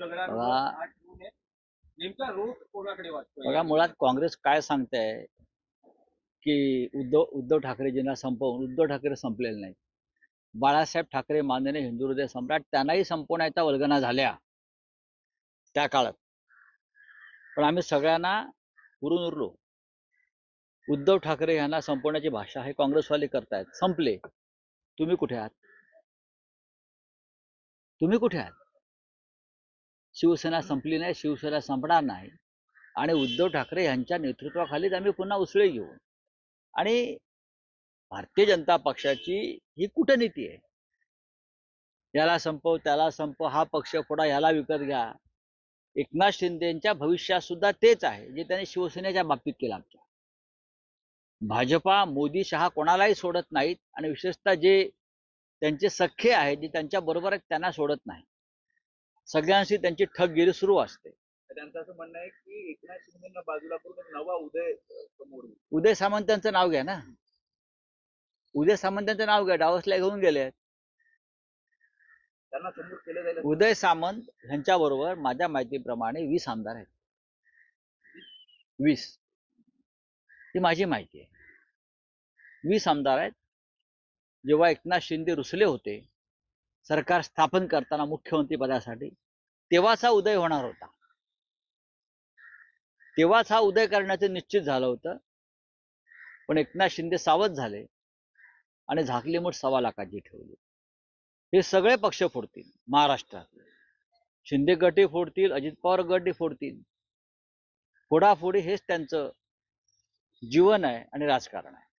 बघा बघा मुळात काँग्रेस काय सांगते की उद्धव ठाकरेजींना संपवून उद्धव ठाकरे संपलेले नाही. बाळासाहेब ठाकरे माननीय हिंदू हृदय सम्राट त्यांनाही संपवण्याच्या वल्गना झाल्या त्या काळात, पण आम्ही सगळ्यांना पुरून उरलो. उद्धव ठाकरे यांना संपवण्याची भाषा हे काँग्रेसवाले करतायत. संपले. तुम्ही कुठे आहात? तुम्ही कुठे आहात? शिवसेना संपली नाही, शिवसेना संपणार नाही. आणि उद्धव ठाकरे यांच्या नेतृत्वाखालीच आम्ही पुन्हा उसळी घेऊ. आणि भारतीय जनता पक्षाची ही कूटनीती आहे. याला संपव, त्याला संपव, हा पक्ष फोडा, याला विकत घ्या. एकनाथ शिंदेच्या भविष्यात सुद्धा तेच आहे जे त्यांनी शिवसेनेच्या बाबतीत केलं. आमच्या भाजपा मोदी शहा कोणालाही सोडत नाहीत आणि विशेषतः जे त्यांचे सख्खे आहेत, जे त्यांच्या बरोबर आहेत, त्यांना सोडत नाही. सगळ्यांशी त्यांची ठगगिरी सुरू असते. त्यांचं असं म्हणणं आहे की एकनाथ शिंदेना बाजूला करून नवा उदय सामंतांचं नाव घ्या ना. उदय सामंतांचं नाव घ्या. डावसला घेऊन गेले. त्यांना समोर केले जाईल. उदय सामंत यांच्या बरोबर माझ्या माहितीप्रमाणे 20 आमदार आहेत. 20 ही माझी माहिती आहे. 20 आमदार आहेत. जेव्हा एकनाथ शिंदे रुसले होते सरकार स्थापन करताना मुख्यमंत्री पदासाठी, तेव्हाच हा उदय होणार होता. तेव्हाच हा उदय करण्याचं निश्चित झालं होतं. पण एकनाथ शिंदे सावध झाले आणि झाकली मूठ 1.25 लाखाची ठेवली. हे सगळे पक्ष फोडतील महाराष्ट्रात. शिंदे गटही फोडतील, अजित पवार गटही फोडतील. फोडाफोडी हेच त्यांचं जीवन आहे आणि राजकारण आहे.